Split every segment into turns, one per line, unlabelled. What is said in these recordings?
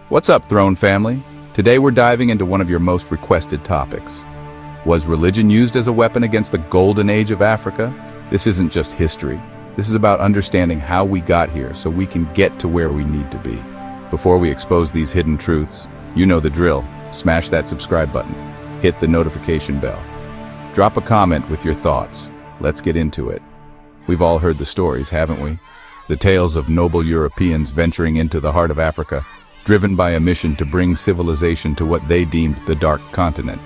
What's up, Throne family? Today we're diving into one of your most requested topics. Was religion used as a weapon against the golden age of Africa? This isn't just history. This is about understanding how we got here so we can get to where we need to be. Before we expose these hidden truths, you know the drill. Smash that subscribe button. Hit the notification bell. Drop a comment with your thoughts. Let's get into it. We've all heard the stories, haven't we? The tales of noble Europeans venturing into the heart of Africa, driven by a mission to bring civilization to what they deemed the Dark Continent.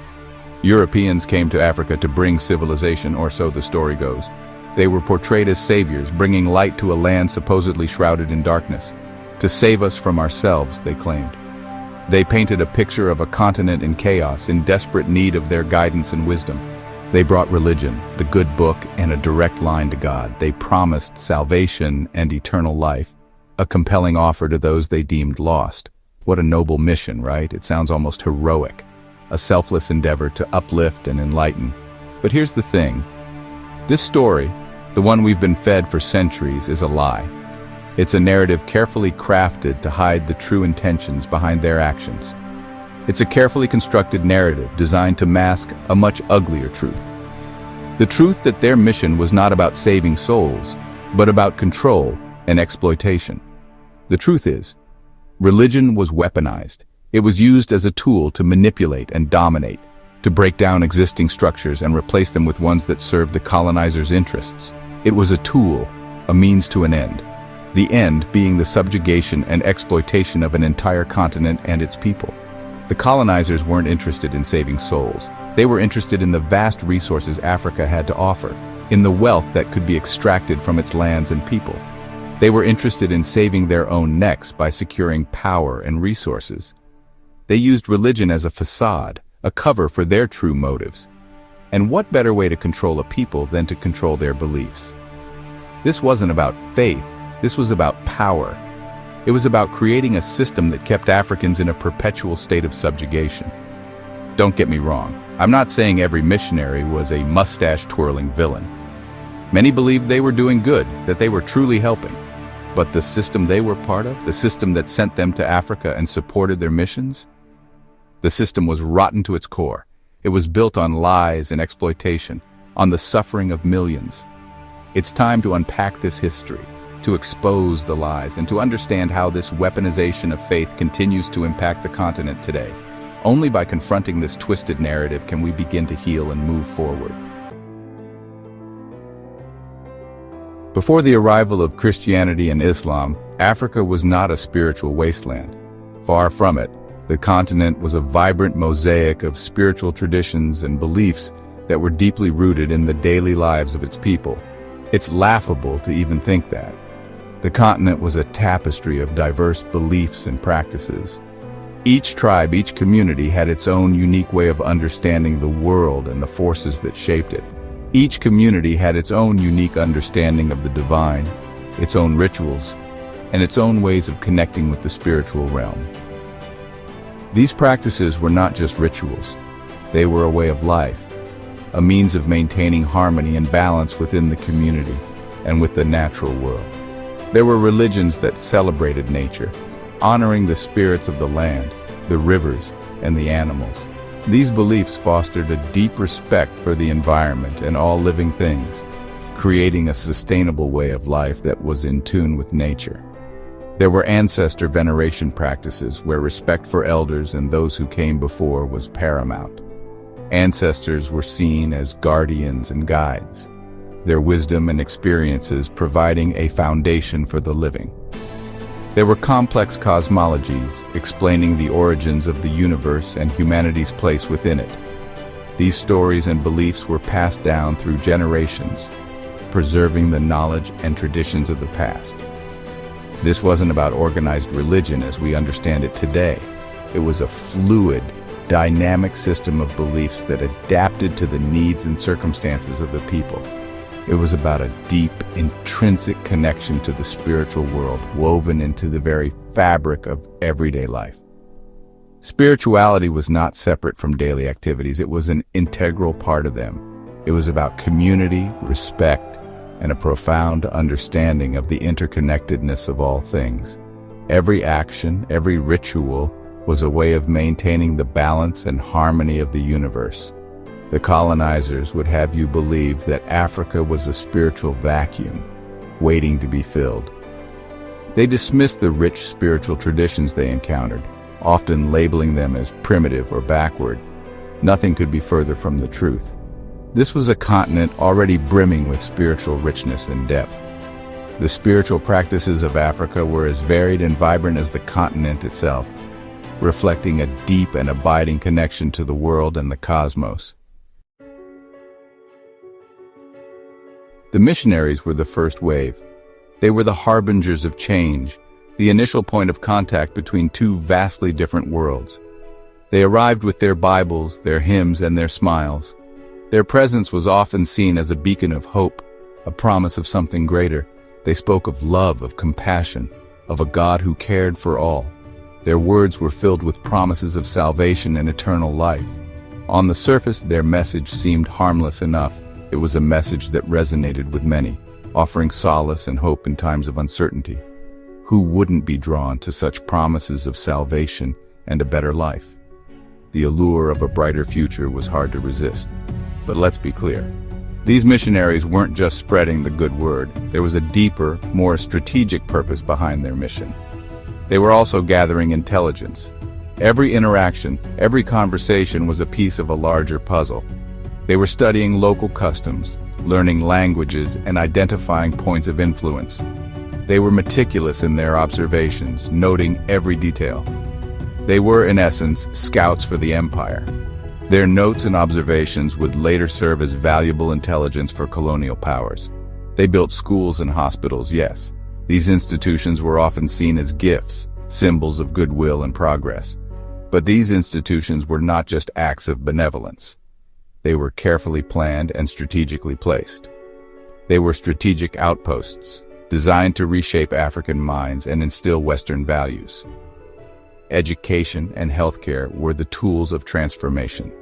Europeans came to Africa to bring civilization, or so the story goes. They were portrayed as saviors, bringing light to a land supposedly shrouded in darkness. To save us from ourselves, they claimed. They painted a picture of a continent in chaos, in desperate need of their guidance and wisdom. They brought religion, the good book, and a direct line to God. They promised salvation and eternal life, a compelling offer to those they deemed lost. What a noble mission, right? It sounds almost heroic. A selfless endeavor to uplift and enlighten. But here's the thing. This story, the one we've been fed for centuries, is a lie. It's a narrative carefully crafted to hide the true intentions behind their actions. It's a carefully constructed narrative designed to mask a much uglier truth. The truth that their mission was not about saving souls, but about control and exploitation. The truth is, religion was weaponized. It was used as a tool to manipulate and dominate, to break down existing structures and replace them with ones that served the colonizers' interests. It was a tool, a means to an end. The end being the subjugation and exploitation of an entire continent and its people. The colonizers weren't interested in saving souls. They were interested in the vast resources Africa had to offer, in the wealth that could be extracted from its lands and people. They were interested in saving their own necks by securing power and resources. They used religion as a facade, a cover for their true motives. And what better way to control a people than to control their beliefs? This wasn't about faith, this was about power. It was about creating a system that kept Africans in a perpetual state of subjugation. Don't get me wrong, I'm not saying every missionary was a mustache-twirling villain. Many believed they were doing good, that they were truly helping. But the system they were part of, the system that sent them to Africa and supported their missions, the system was rotten to its core. It was built on lies and exploitation, on the suffering of millions. It's time to unpack this history, to expose the lies, and to understand how this weaponization of faith continues to impact the continent today. Only by confronting this twisted narrative can we begin to heal and move forward. Before the arrival of Christianity and Islam, Africa was not a spiritual wasteland. Far from it, the continent was a vibrant mosaic of spiritual traditions and beliefs that were deeply rooted in the daily lives of its people. It's laughable to even think that. The continent was a tapestry of diverse beliefs and practices. Each tribe, each community had its own unique way of understanding the world and the forces that shaped it. Each community had its own unique understanding of the divine, its own rituals, and its own ways of connecting with the spiritual realm. These practices were not just rituals. They were a way of life, a means of maintaining harmony and balance within the community and with the natural world. There were religions that celebrated nature, honoring the spirits of the land, the rivers, and the animals. These beliefs fostered a deep respect for the environment and all living things, creating a sustainable way of life that was in tune with nature. There were ancestor veneration practices where respect for elders and those who came before was paramount. Ancestors were seen as guardians and guides, their wisdom and experiences providing a foundation for the living. There were complex cosmologies explaining the origins of the universe and humanity's place within it. These stories and beliefs were passed down through generations, preserving the knowledge and traditions of the past. This wasn't about organized religion as we understand it today. It was a fluid, dynamic system of beliefs that adapted to the needs and circumstances of the people. It was about a deep, intrinsic connection to the spiritual world, woven into the very fabric of everyday life. Spirituality was not separate from daily activities. It was an integral part of them. It was about community, respect, and a profound understanding of the interconnectedness of all things. Every action, every ritual was a way of maintaining the balance and harmony of the universe. The colonizers would have you believe that Africa was a spiritual vacuum, waiting to be filled. They dismissed the rich spiritual traditions they encountered, often labeling them as primitive or backward. Nothing could be further from the truth. This was a continent already brimming with spiritual richness and depth. The spiritual practices of Africa were as varied and vibrant as the continent itself, reflecting a deep and abiding connection to the world and the cosmos. The missionaries were the first wave. They were the harbingers of change, the initial point of contact between two vastly different worlds. They arrived with their Bibles, their hymns, and their smiles. Their presence was often seen as a beacon of hope, a promise of something greater. They spoke of love, of compassion, of a God who cared for all. Their words were filled with promises of salvation and eternal life. On the surface, their message seemed harmless enough. It was a message that resonated with many, offering solace and hope in times of uncertainty. Who wouldn't be drawn to such promises of salvation and a better life? The allure of a brighter future was hard to resist. But let's be clear. These missionaries weren't just spreading the good word. There was a deeper, more strategic purpose behind their mission. They were also gathering intelligence. Every interaction, every conversation was a piece of a larger puzzle. They were studying local customs, learning languages, and identifying points of influence. They were meticulous in their observations, noting every detail. They were, in essence, scouts for the empire. Their notes and observations would later serve as valuable intelligence for colonial powers. They built schools and hospitals, yes. These institutions were often seen as gifts, symbols of goodwill and progress. But these institutions were not just acts of benevolence. They were carefully planned and strategically placed. They were strategic outposts, designed to reshape African minds and instill Western values. Education and healthcare were the tools of transformation.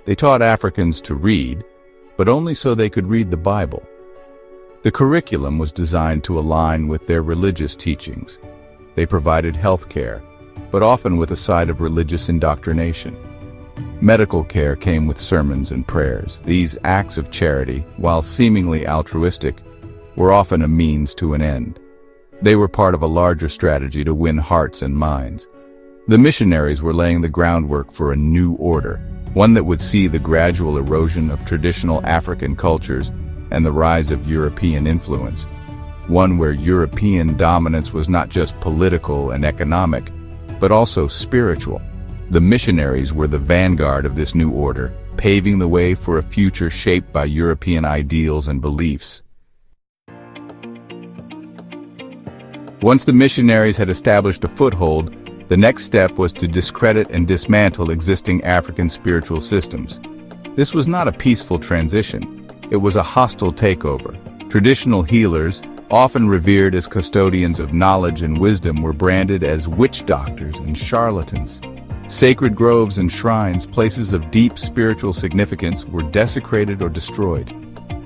They taught Africans to read, but only so they could read the Bible. The curriculum was designed to align with their religious teachings. They provided healthcare, but often with a side of religious indoctrination. Medical care came with sermons and prayers. These acts of charity, while seemingly altruistic, were often a means to an end. They were part of a larger strategy to win hearts and minds. The missionaries were laying the groundwork for a new order, one that would see the gradual erosion of traditional African cultures and the rise of European influence, one where European dominance was not just political and economic, but also spiritual. The missionaries were the vanguard of this new order, paving the way for a future shaped by European ideals and beliefs. Once the missionaries had established a foothold, the next step was to discredit and dismantle existing African spiritual systems. This was not a peaceful transition. It was a hostile takeover. Traditional healers, often revered as custodians of knowledge and wisdom, were branded as witch doctors and charlatans. Sacred groves and shrines, places of deep spiritual significance, were desecrated or destroyed.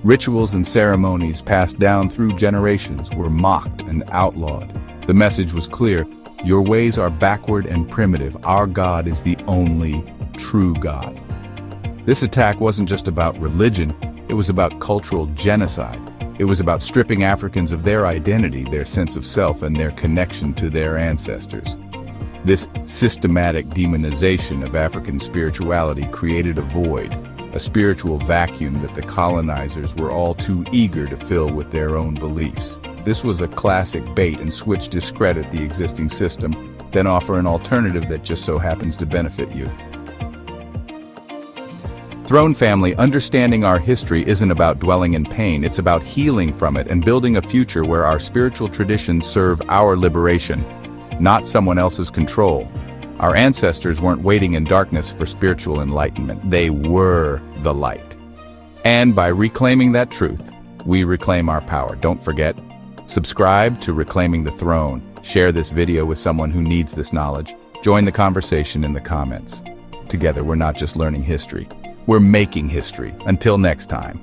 Rituals and ceremonies passed down through generations were mocked and outlawed. The message was clear: your ways are backward and primitive. Our God is the only true God. This attack wasn't just about religion, it was about cultural genocide. It was about stripping Africans of their identity, their sense of self, and their connection to their ancestors. This systematic demonization of African spirituality created a void, a spiritual vacuum that the colonizers were all too eager to fill with their own beliefs. This was a classic bait and switch: discredit the existing system, then offer an alternative that just so happens to benefit you. Throne family, understanding our history isn't about dwelling in pain, it's about healing from it and building a future where our spiritual traditions serve our liberation, not someone else's control. Our ancestors weren't waiting in darkness for spiritual enlightenment. They were the light. And by reclaiming that truth, we reclaim our power. Don't forget, subscribe to Reclaiming the Throne. Share this video with someone who needs this knowledge. Join the conversation in the comments. Together, we're not just learning history, we're making history. Until next time.